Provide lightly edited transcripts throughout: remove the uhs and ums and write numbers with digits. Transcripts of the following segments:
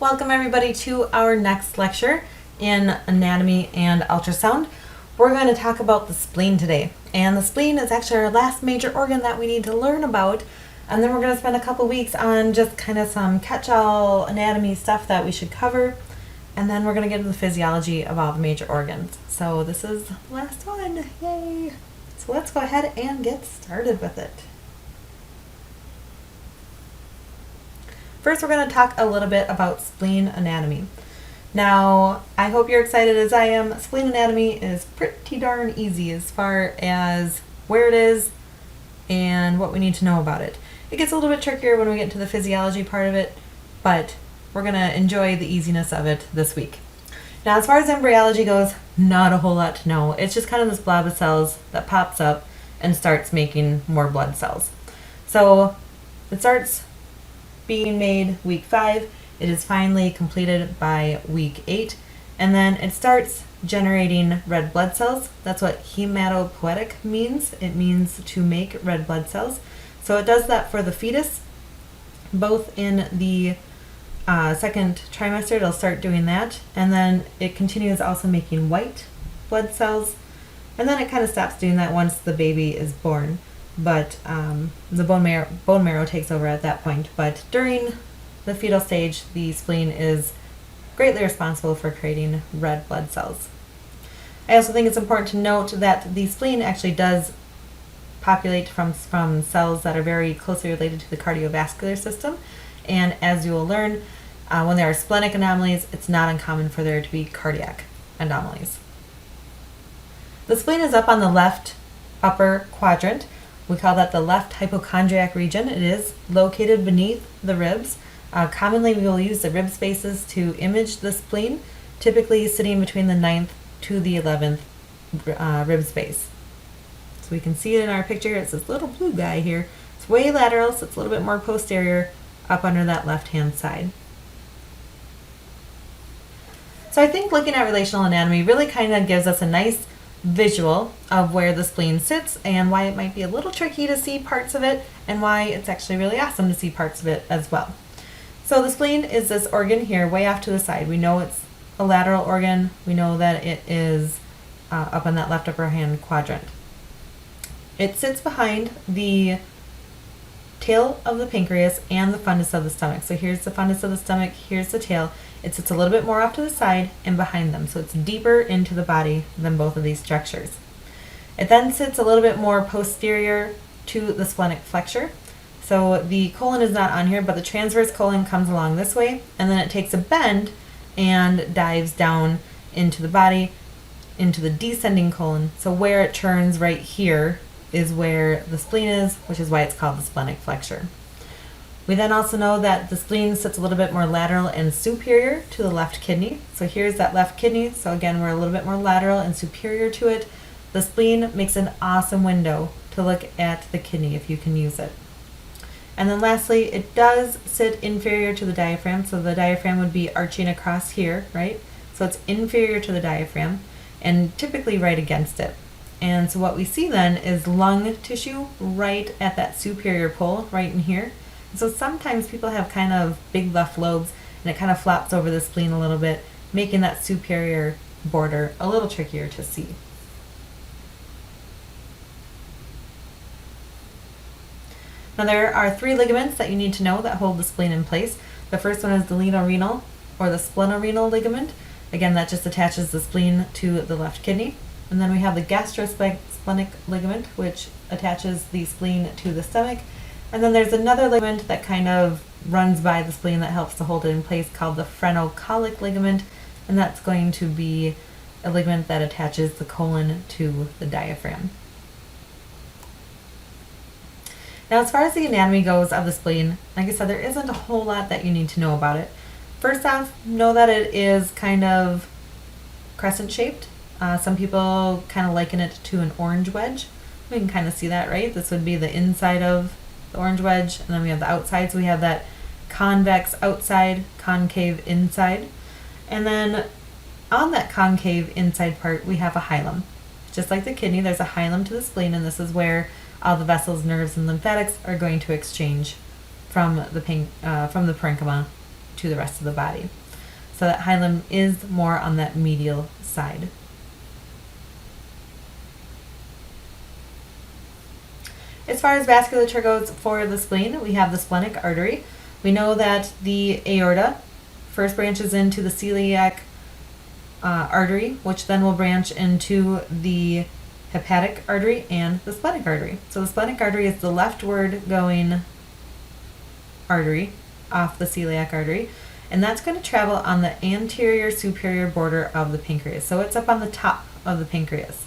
Welcome everybody to our next lecture in anatomy and ultrasound. We're going to talk about the spleen today. And the spleen is actually our last major organ that we need to learn about. And then we're going to spend a couple weeks on just kind of some catch-all anatomy stuff that we should cover. And then we're going to get into the physiology of all the major organs. So this is the last one. Yay! So let's go ahead and get started with it. First, we're going to talk a little bit about spleen anatomy. Now, I hope you're excited as I am. Spleen anatomy is pretty darn easy as far as where it is and what we need to know about it. It gets a little bit trickier when we get into the physiology part of it, but we're going to enjoy the easiness of it this week. Now, as far as embryology goes, not a whole lot to know. It's just kind of this blob of cells that pops up and starts making more blood cells. So it starts being made week 5. It is finally completed by week 8, and then it starts generating red blood cells. That's what hematopoietic means. It means to make red blood cells. So it does that for the fetus, both in the second trimester. It'll start doing that, and then it continues also making white blood cells, and then it kind of stops doing that once the baby is born. But the bone marrow takes over at that point. But during the fetal stage, the spleen is greatly responsible for creating red blood cells. I also think it's important to note that the spleen actually does populate from cells that are very closely related to the cardiovascular system. And as you will learn, when there are splenic anomalies, it's not uncommon for there to be cardiac anomalies. The spleen is up on the left upper quadrant. We call that the left hypochondriac region. It is located beneath the ribs. Commonly, we will use the rib spaces to image the spleen, typically sitting between the 9th to the 11th rib space. So we can see it in our picture. It's this little blue guy here. It's way lateral, so it's a little bit more posterior up under that left-hand side. So I think looking at relational anatomy really kind of gives us a nice visual of where the spleen sits and why it might be a little tricky to see parts of it, and why it's actually really awesome to see parts of it as well. So the spleen is this organ here way off to the side. We know it's a lateral organ. We know that it is up on that left upper hand quadrant. It sits behind the tail of the pancreas and the fundus of the stomach. So here's the fundus of the stomach, here's the tail. It sits a little bit more off to the side and behind them, so it's deeper into the body than both of these structures. It then sits a little bit more posterior to the splenic flexure. So the colon is not on here, but the transverse colon comes along this way, and then it takes a bend and dives down into the body, into the descending colon. So where it turns right here is where the spleen is, which is why it's called the splenic flexure. We then also know that the spleen sits a little bit more lateral and superior to the left kidney. So here's that left kidney. So again, we're a little bit more lateral and superior to it. The spleen makes an awesome window to look at the kidney if you can use it. And then lastly, it does sit inferior to the diaphragm. So the diaphragm would be arching across here, right? So it's inferior to the diaphragm and typically right against it. And so what we see then is lung tissue right at that superior pole, right in here. So sometimes people have kind of big left lobes, and it kind of flops over the spleen a little bit, making that superior border a little trickier to see. Now there are 3 ligaments that you need to know that hold the spleen in place. The first one is the lenorenal or the splenorenal ligament. Again, that just attaches the spleen to the left kidney. And then we have the gastrosplenic ligament, which attaches the spleen to the stomach. And then there's another ligament that kind of runs by the spleen that helps to hold it in place, called the phrenocholic ligament, and that's going to be a ligament that attaches the colon to the diaphragm. Now, as far as the anatomy goes of the spleen, like I said, there isn't a whole lot that you need to know about it. First off, know that it is kind of crescent shaped. Some people kind of liken it to an orange wedge. We can kind of see that, right? This would be the inside of the orange wedge, and then we have the outside, so we have that convex outside, concave inside. And then on that concave inside part, we have a hilum. Just like the kidney, there's a hilum to the spleen, and this is where all the vessels, nerves, and lymphatics are going to exchange from the parenchyma to the rest of the body. So that hilum is more on that medial side. As far as vasculature goes for the spleen, we have the splenic artery. We know that the aorta first branches into the celiac artery, which then will branch into the hepatic artery and the splenic artery. So the splenic artery is the leftward going artery off the celiac artery, and that's going to travel on the anterior superior border of the pancreas. So it's up on the top of the pancreas,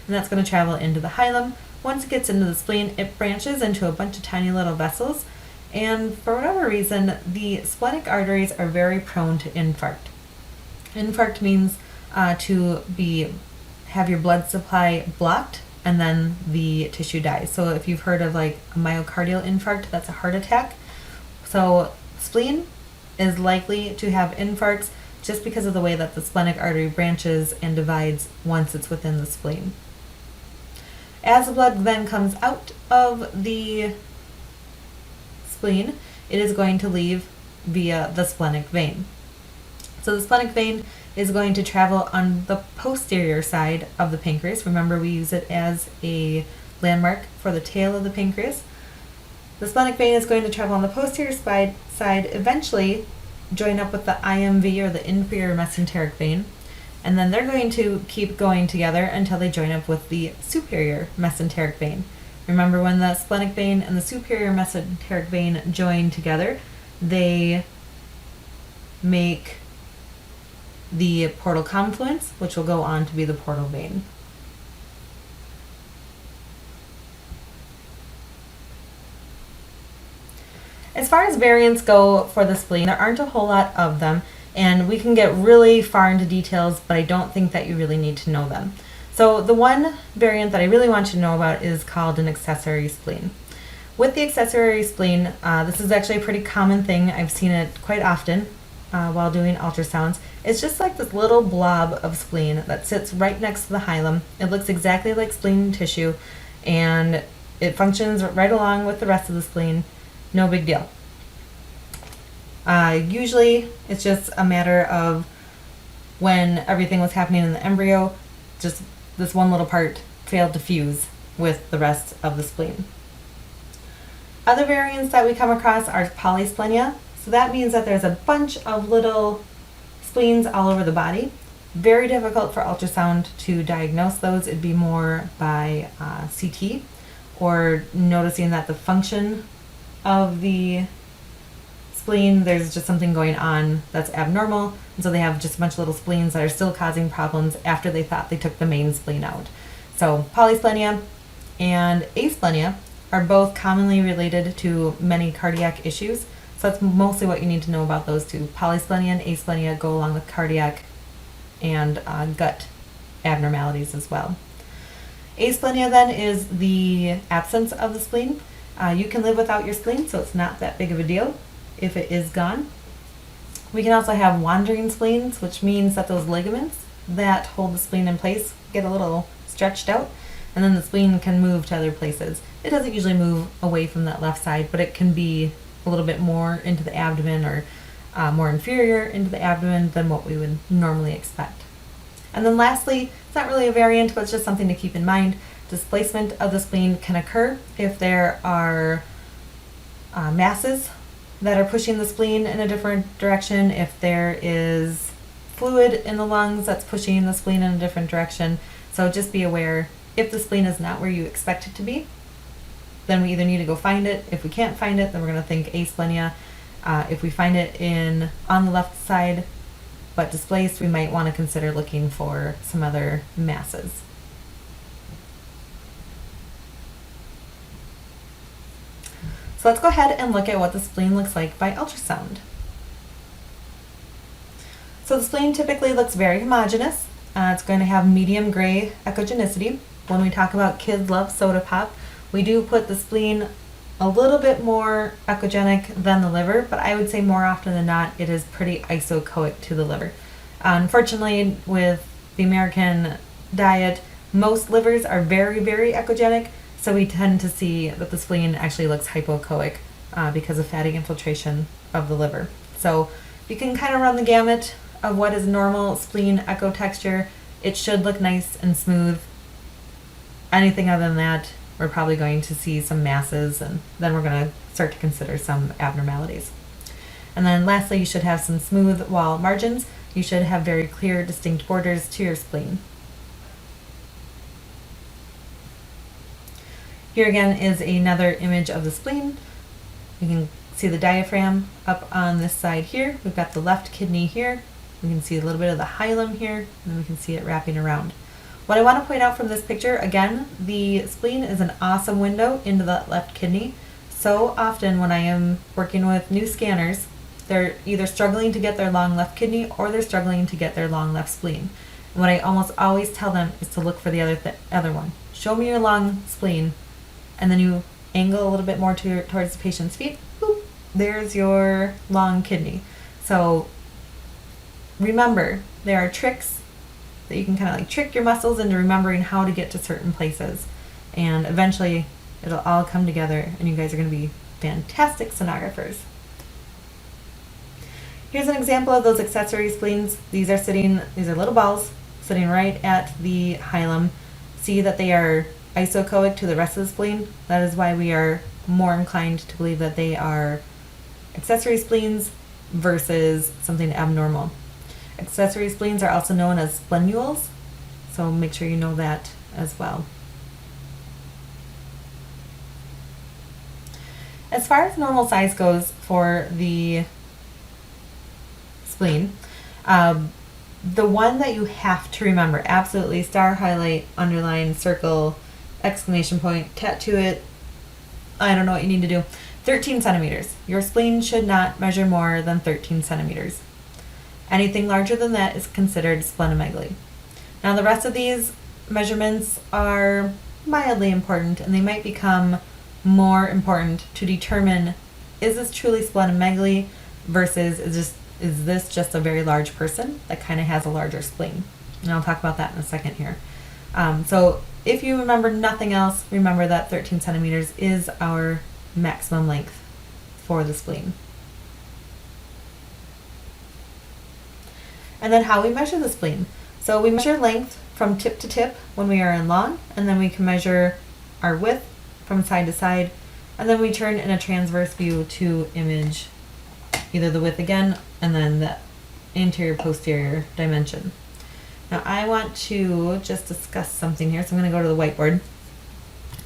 and that's going to travel into the hilum. Once it gets into the spleen, it branches into a bunch of tiny little vessels, and for whatever reason, the splenic arteries are very prone to infarct. Infarct means have your blood supply blocked and then the tissue dies. So if you've heard of like a myocardial infarct, that's a heart attack. So spleen is likely to have infarcts just because of the way that the splenic artery branches and divides once it's within the spleen. As the blood then comes out of the spleen, it is going to leave via the splenic vein. So the splenic vein is going to travel on the posterior side of the pancreas. Remember, we use it as a landmark for the tail of the pancreas. The splenic vein is going to travel on the posterior side, eventually join up with the IMV, or the inferior mesenteric vein, and then they're going to keep going together until they join up with the superior mesenteric vein. Remember, when the splenic vein and the superior mesenteric vein join together, they make the portal confluence, which will go on to be the portal vein. As far as variants go for the spleen, there aren't a whole lot of them, and we can get really far into details, but I don't think that you really need to know them. So the one variant that I really want you to know about is called an accessory spleen. With the accessory spleen, this is actually a pretty common thing. I've seen it quite often while doing ultrasounds. It's just like this little blob of spleen that sits right next to the hilum. It looks exactly like spleen tissue, and it functions right along with the rest of the spleen. No big deal. Usually it's just a matter of when everything was happening in the embryo, just this one little part failed to fuse with the rest of the spleen. Other variants that we come across are polysplenia. So that means that there's a bunch of little spleens all over the body. Very difficult for ultrasound to diagnose those. It'd be more by CT, or noticing that the function of the spleen, there's just something going on that's abnormal, and so they have just a bunch of little spleens that are still causing problems after they thought they took the main spleen out. So polysplenia and asplenia are both commonly related to many cardiac issues, so that's mostly what you need to know about those two. Polysplenia and asplenia go along with cardiac and gut abnormalities as well. Asplenia then is the absence of the spleen. You can live without your spleen, so it's not that big of a deal if it is gone. We can also have wandering spleens, which means that those ligaments that hold the spleen in place get a little stretched out, and then the spleen can move to other places. It doesn't usually move away from that left side, but it can be a little bit more into the abdomen, or more inferior into the abdomen than what we would normally expect. And then lastly, it's not really a variant, but it's just something to keep in mind. Displacement of the spleen can occur if there are masses that are pushing the spleen in a different direction, if there is fluid in the lungs that's pushing the spleen in a different direction. So just be aware, if the spleen is not where you expect it to be, then we either need to go find it. If we can't find it, then we're going to think asplenia. If we find it on the left side but displaced, we might want to consider looking for some other masses. So let's go ahead and look at what the spleen looks like by ultrasound. So the spleen typically looks very homogeneous. It's going to have medium gray echogenicity. When we talk about kids love soda pop, we do put the spleen a little bit more echogenic than the liver, but I would say more often than not it is pretty isoechoic to the liver. Unfortunately, with the American diet, most livers are very, very echogenic, so we tend to see that the spleen actually looks hypoechoic because of fatty infiltration of the liver. So You can kind of run the gamut of what is normal spleen echo texture. It should look nice and smooth. Anything other than that, we're probably going to see some masses, and then we're going to start to consider some abnormalities. And then lastly, you should have some smooth wall margins. You should have very clear, distinct borders to your spleen. Here again is another image of the spleen. You can see the diaphragm up on this side here. We've got the left kidney here. We can see a little bit of the hilum here, and then we can see it wrapping around. What I want to point out from this picture, again, the spleen is an awesome window into the left kidney. So often when I am working with new scanners, they're either struggling to get their long left kidney or they're struggling to get their long left spleen. And what I almost always tell them is to look for the other one. Show me your long spleen, and then you angle a little bit more towards the patient's feet. Boop, there's your long kidney. So remember, there are tricks that you can kind of like trick your muscles into remembering how to get to certain places. And eventually it'll all come together and you guys are going to be fantastic sonographers. Here's an example of those accessory spleens. These are little balls sitting right at the hilum. See that they are isoechoic to the rest of the spleen. That is why we are more inclined to believe that they are accessory spleens versus something abnormal. Accessory spleens are also known as splenules, so make sure you know that as well. As far as normal size goes for the spleen, the one that you have to remember, absolutely star, highlight, underline, circle, exclamation point, tattoo it, I don't know what you need to do, 13 centimeters. Your spleen should not measure more than 13 centimeters. Anything larger than that is considered splenomegaly. Now the rest of these measurements are mildly important, and they might become more important to determine, is this truly splenomegaly versus is this just a very large person that kind of has a larger spleen? And I'll talk about that in a second here. So if you remember nothing else, remember that 13 centimeters is our maximum length for the spleen. And then how we measure the spleen. So we measure length from tip to tip when we are in long, and then we can measure our width from side to side, and then we turn in a transverse view to image either the width again and then the anterior posterior dimension. Now I want to just discuss something here, so I'm going to go to the whiteboard.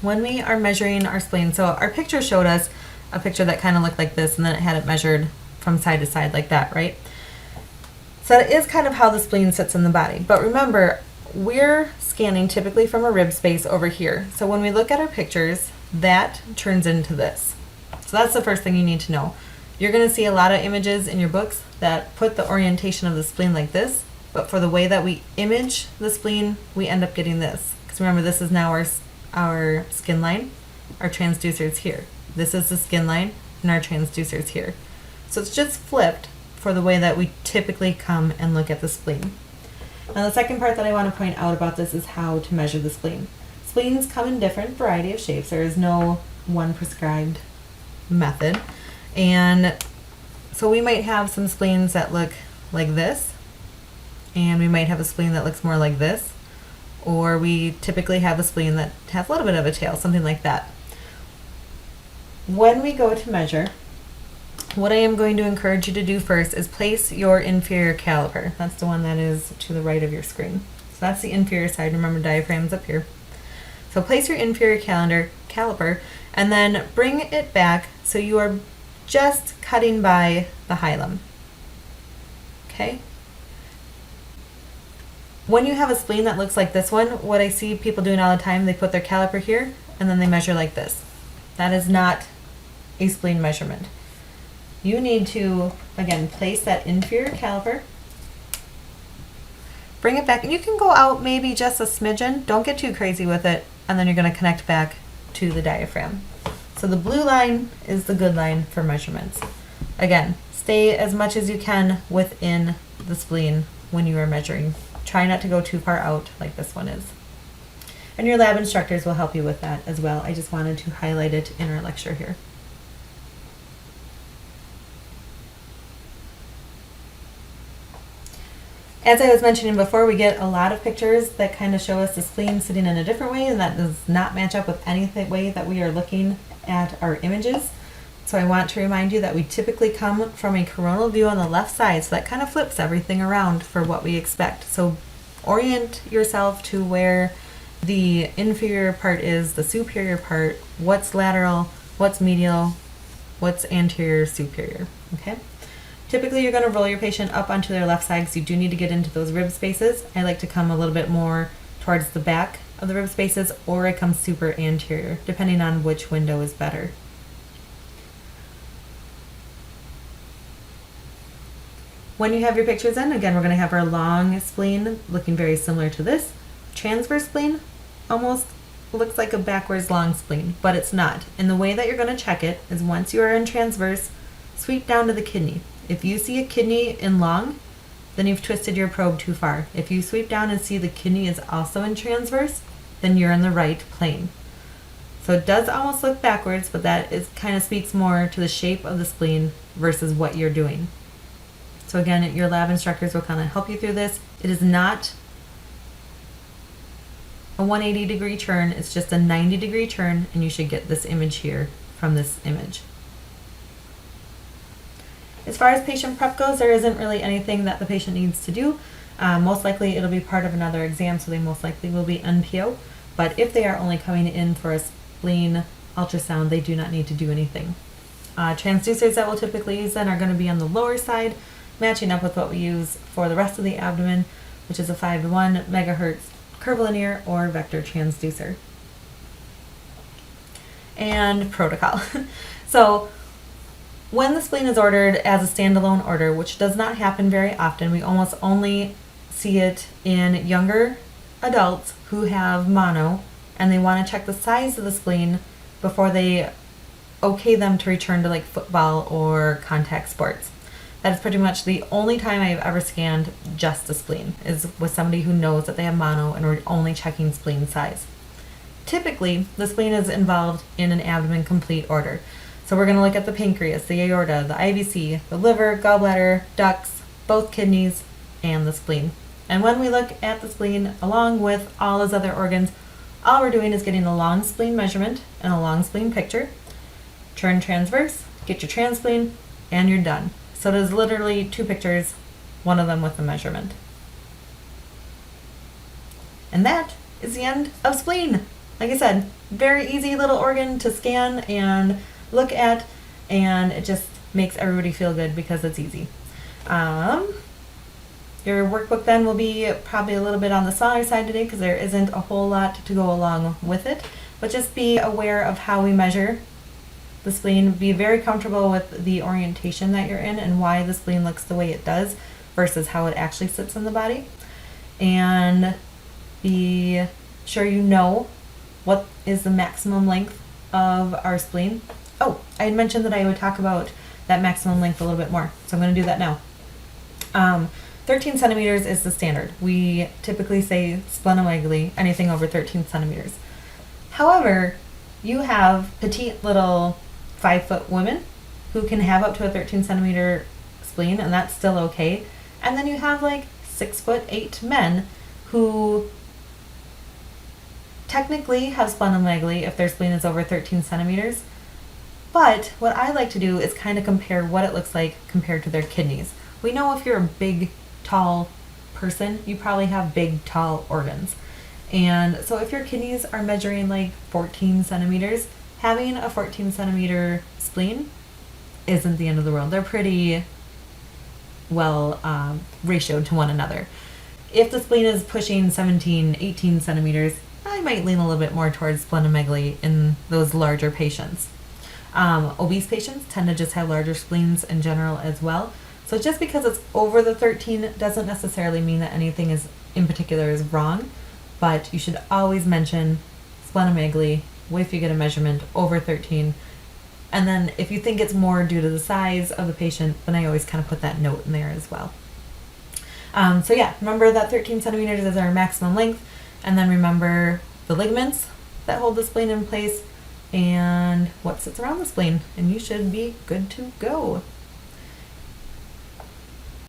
When we are measuring our spleen, so our picture showed us a picture that kind of looked like this, and then it had it measured from side to side like that, right? So that is kind of how the spleen sits in the body. But remember, we're scanning typically from a rib space over here. So when we look at our pictures, that turns into this. So that's the first thing you need to know. You're going to see a lot of images in your books that put the orientation of the spleen like this, but for the way that we image the spleen, we end up getting this. Because remember, this is now our skin line, our transducers here. This is the skin line, and our transducers here. So it's just flipped for the way that we typically come and look at the spleen. Now the second part that I want to point out about this is how to measure the spleen. Spleens come in different variety of shapes. There is no one prescribed method. And so we might have some spleens that look like this, and we might have a spleen that looks more like this, or we typically have a spleen that has a little bit of a tail, something like that. When we go to measure, what I am going to encourage you to do first is place your inferior caliper. That's the one that is to the right of your screen. So that's the inferior side. Remember, diaphragm's up here. So place your inferior caliper and then bring it back so you are just cutting by the hilum. Okay? When you have a spleen that looks like this one, what I see people doing all the time, they put their caliper here and then they measure like this. That is not a spleen measurement. You need to, again, place that inferior caliper, bring it back, and you can go out maybe just a smidgen. Don't get too crazy with it, and then you're going to connect back to the diaphragm. So the blue line is the good line for measurements. Again, stay as much as you can within the spleen when you are measuring. Try not to go too far out like this one is. And your lab instructors will help you with that as well. I just wanted to highlight it in our lecture here. As I was mentioning before, we get a lot of pictures that kind of show us the spleen sitting in a different way, and that does not match up with any way that we are looking at our images. So I want to remind you that we typically come from a coronal view on the left side, so that kind of flips everything around for what we expect. So orient yourself to where the inferior part is, the superior part, what's lateral, what's medial, what's anterior, superior, okay? Typically you're going to roll your patient up onto their left side because you do need to get into those rib spaces. I like to come a little bit more towards the back of the rib spaces, or I come super anterior, depending on which window is better. When you have your pictures in, again, we're going to have our long spleen looking very similar to this. Transverse spleen almost looks like a backwards long spleen, but it's not. And the way that you're going to check it is once you are in transverse, sweep down to the kidney. If you see a kidney in long, then you've twisted your probe too far. If you sweep down and see the kidney is also in transverse, then you're in the right plane. So it does almost look backwards, but that is kind of speaks more to the shape of the spleen versus what you're doing. So again, your lab instructors will kind of help you through this. It is not a 180-degree turn, it's just a 90-degree turn, and you should get this image here from this image. As far as patient prep goes, there isn't really anything that the patient needs to do. Most likely it'll be part of another exam, so they most likely will be NPO. But if they are only coming in for a spleen ultrasound, they do not need to do anything. Transducers that we'll typically use then are going to be on the lower side, matching up with what we use for the rest of the abdomen, which is a 5:1 megahertz curvilinear or vector transducer. And protocol. So when the spleen is ordered as a standalone order, which does not happen very often, we almost only see it in younger adults who have mono, and they want to check the size of the spleen before they okay them to return to like football or contact sports. That is pretty much the only time I've ever scanned just a spleen, is with somebody who knows that they have mono and we're only checking spleen size. Typically, the spleen is involved in an abdomen complete order. So we're going to look at the pancreas, the aorta, the IVC, the liver, gallbladder, ducts, both kidneys, and the spleen. And when we look at the spleen along with all those other organs, all we're doing is getting a long spleen measurement and a long spleen picture. Turn transverse, get your trans spleen, and you're done. So there's literally 2 pictures, one of them with a measurement. And that is the end of spleen. Like I said, very easy little organ to scan and look at, and it just makes everybody feel good because it's easy. Your workbook then will be probably a little bit on the smaller side today because there isn't a whole lot to go along with it, but just be aware of how we measure the spleen. Be very comfortable with the orientation that you're in and why the spleen looks the way it does versus how it actually sits in the body. And be sure you know what is the maximum length of our spleen. Oh, I had mentioned that I would talk about that maximum length a little bit more, so I'm going to do that now. 13 centimeters is the standard. We typically say splenomegaly, anything over 13 centimeters. However, you have petite little 5-foot women who can have up to a 13 centimeter spleen, and that's still okay. And then you have like 6'8" men who technically have splenomegaly if their spleen is over 13 centimeters. But what I like to do is kind of compare what it looks like compared to their kidneys. We know if you're a big, tall person, you probably have big, tall organs. And so if your kidneys are measuring like 14 centimeters, having a 14 centimeter spleen isn't the end of the world. They're pretty well ratioed to one another. If the spleen is pushing 17, 18 centimeters, I might lean a little bit more towards splenomegaly in those larger patients. Obese patients tend to just have larger spleens in general as well. So just because it's over the 13 doesn't necessarily mean that anything is in particular is wrong, but you should always mention splenomegaly if you get a measurement over 13. And then if you think it's more due to the size of the patient, then I always kind of put that note in there as well. So yeah, remember that 13 centimeters is our maximum length, and then remember the ligaments that hold the spleen in place and what sits around the spleen, and you should be good to go.